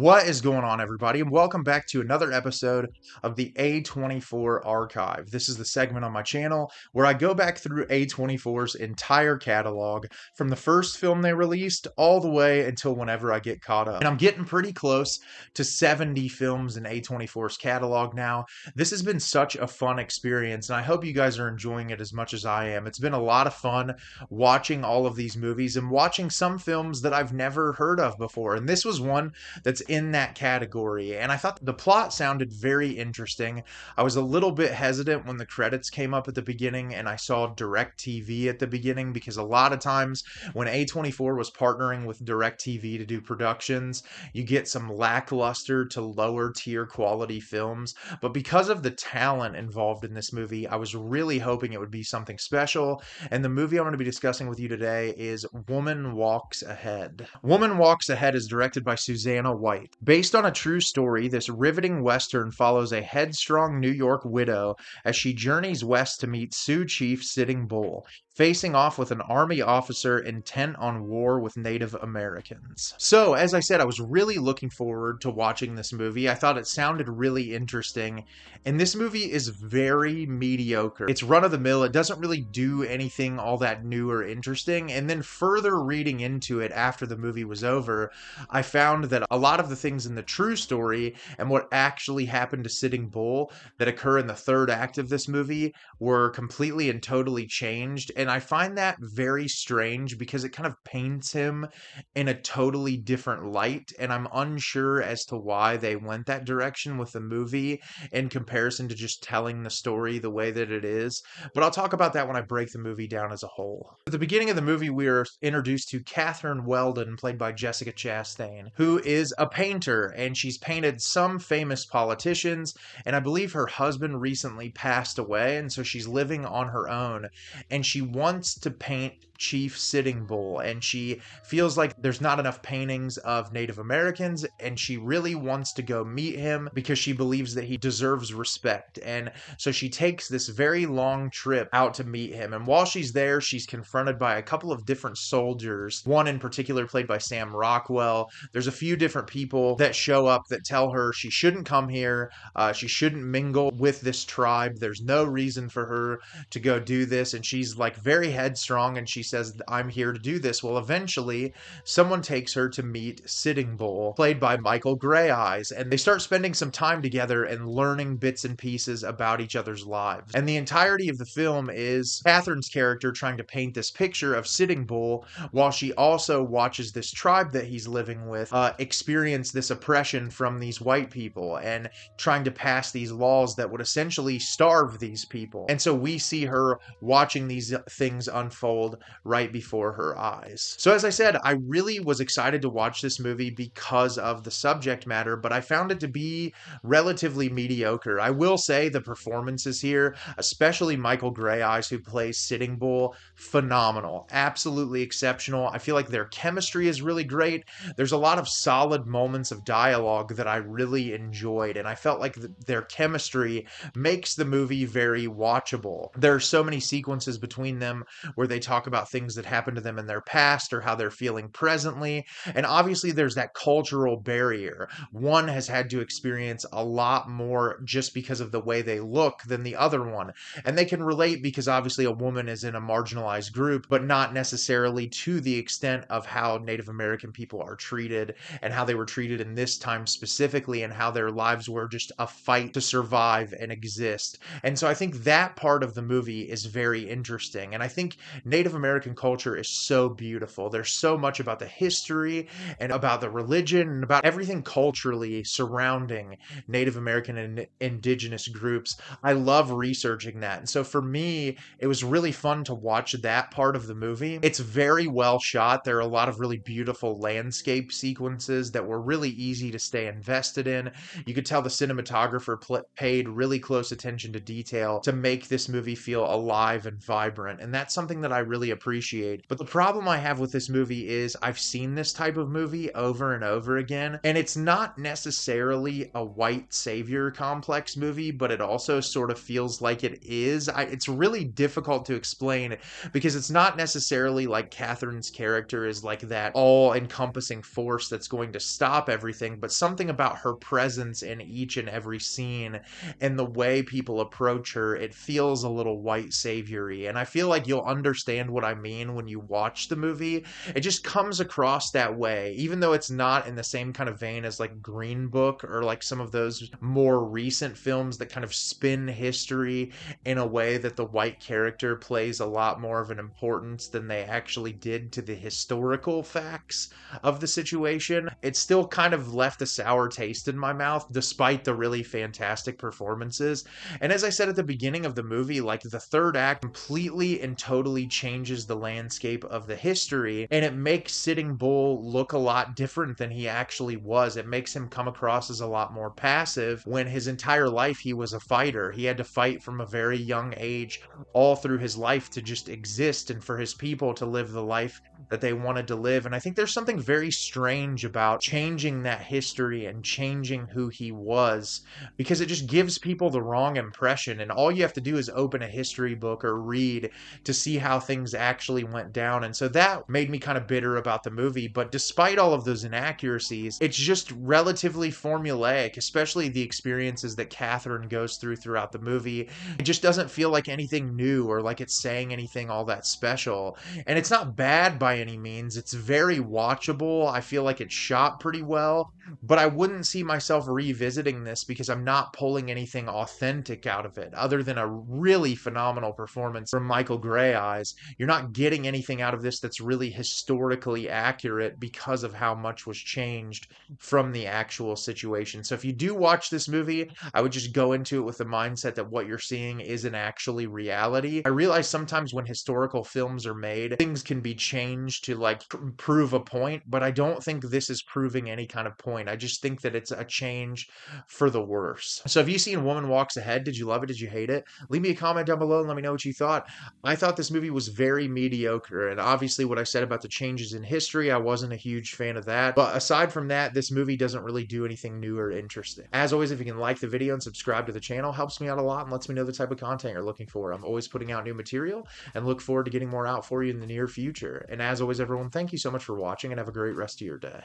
What is going on, everybody, and welcome back to another episode of the A24 Archive. This is the segment on my channel where I go back through A24's entire catalog from the first film they released all the way until whenever I get caught up. And I'm getting pretty close to 70 films in A24's catalog now. This has been such a fun experience, and I hope you guys are enjoying it as much as I am. It's been a lot of fun watching all of these movies and watching some films that I've never heard of before. And this was one that's in that category. And I thought the plot sounded very interesting. I was a little bit hesitant when the credits came up at the beginning and I saw DirecTV at the beginning, because a lot of times when A24 was partnering with DirecTV to do productions, you get some lackluster to lower tier quality films. But because of the talent involved in this movie, I was really hoping it would be something special. And the movie I'm going to be discussing with you today is Woman Walks Ahead. Woman Walks Ahead is directed by Susanna White. Based on a true story, this riveting Western follows a headstrong New York widow as she journeys west to meet Sioux Chief Sitting Bull, facing off with an army officer intent on war with Native Americans. So, as I said, I was really looking forward to watching this movie. I thought it sounded really interesting, and this movie is very mediocre. It's run-of-the-mill. It doesn't really do anything all that new or interesting, and then further reading into it after the movie was over, I found that a lot of the things in the true story and what actually happened to Sitting Bull that occur in the third act of this movie were completely and totally changed. And I find that very strange because it kind of paints him in a totally different light. And I'm unsure as to why they went that direction with the movie in comparison to just telling the story the way that it is. But I'll talk about that when I break the movie down as a whole. At the beginning of the movie, we are introduced to Catherine Weldon, played by Jessica Chastain, who is a painter, and she's painted some famous politicians, and I believe her husband recently passed away, and so she's living on her own, and she wants to paint Chief Sitting Bull, and she feels like there's not enough paintings of Native Americans, and she really wants to go meet him because she believes that he deserves respect. And so she takes this very long trip out to meet him, and while she's there, she's confronted by a couple of different soldiers, one in particular played by Sam Rockwell. There's a few different people that show up that tell her she shouldn't come here, she shouldn't mingle with this tribe, there's no reason for her to go do this, and she's like very headstrong, and she says, I'm here to do this. Well, eventually someone takes her to meet Sitting Bull, played by Greyeyes, and they start spending some time together and learning bits and pieces about each other's lives. And the entirety of the film is Catherine's character trying to paint this picture of Sitting Bull while she also watches this tribe that he's living with experience this oppression from these white people and trying to pass these laws that would essentially starve these people. And so we see her watching these things unfold right before her eyes. So as I said, I really was excited to watch this movie because of the subject matter, but I found it to be relatively mediocre. I will say the performances here, especially Greyeyes, who plays Sitting Bull, phenomenal. Absolutely exceptional. I feel like their chemistry is really great. There's a lot of solid moments of dialogue that I really enjoyed, and I felt like their chemistry makes the movie very watchable. There are so many sequences between them where they talk about things that happened to them in their past or how they're feeling presently, and obviously there's that cultural barrier. One has had to experience a lot more just because of the way they look than the other one, and they can relate because obviously a woman is in a marginalized group, but not necessarily to the extent of how Native American people are treated and how they were treated in this time specifically, and how their lives were just a fight to survive and exist. And so I think that part of the movie is very interesting, and I think Native American culture is so beautiful. There's so much about the history and about the religion and about everything culturally surrounding Native American and indigenous groups. I love researching that, and so for me, it was really fun to watch that part of the movie. It's very well shot. There are a lot of really beautiful landscape sequences that were really easy to stay invested in. You could tell the cinematographer paid really close attention to detail to make this movie feel alive and vibrant. different. And that's something that I really appreciate. But the problem I have with this movie is I've seen this type of movie over and over again. And it's not necessarily a white savior complex movie, but it also sort of feels like it is. It's really difficult to explain because it's not necessarily like Catherine's character is like that all encompassing force that's going to stop everything, but something about her presence in each and every scene and the way people approach her, it feels a little white saviory. And I feel like you'll understand what I mean when you watch the movie. It just comes across that way, even though it's not in the same kind of vein as like Green Book or like some of those more recent films that kind of spin history in a way that the white character plays a lot more of an importance than they actually did to the historical facts of the situation. It still kind of left a sour taste in my mouth despite the really fantastic performances. And as I said at the beginning of the movie, like the third act completely and totally changes the landscape of the history, and it makes Sitting Bull look a lot different than he actually was. It makes him come across as a lot more passive when his entire life he was a fighter. He had to fight from a very young age all through his life to just exist and for his people to live the life that they wanted to live. And I think there's something very strange about changing that history and changing who he was, because it just gives people the wrong impression. And all you have to do is open a history book or read to see how things actually went down. And so that made me kind of bitter about the movie. But despite all of those inaccuracies, it's just relatively formulaic, especially the experiences that Catherine goes through throughout the movie. It just doesn't feel like anything new or like it's saying anything all that special. And it's not bad by any means. It's very watchable. I feel like it's shot pretty well, but I wouldn't see myself revisiting this because I'm not pulling anything authentic out of it other than a really phenomenal performance from Michael Greyeyes. You're not getting anything out of this that's really historically accurate because of how much was changed from the actual situation. So if you do watch this movie, I would just go into it with the mindset that what you're seeing isn't actually reality. I realize sometimes when historical films are made, things can be changed to like prove a point, but I don't think this is proving any kind of point. I just think that it's a change for the worse. So have you seen Woman Walks Ahead? Did you love it? Did you hate it? Leave me a comment down below and let me know what you thought. I thought this movie was very mediocre, and obviously what I said about the changes in history, I wasn't a huge fan of that. But aside from that, this movie doesn't really do anything new or interesting. As always, if you can like the video and subscribe to the channel, helps me out a lot and lets me know the type of content you're looking for. I'm always putting out new material and look forward to getting more out for you in the near future. And as always, everyone, thank you so much for watching and have a great rest of your day.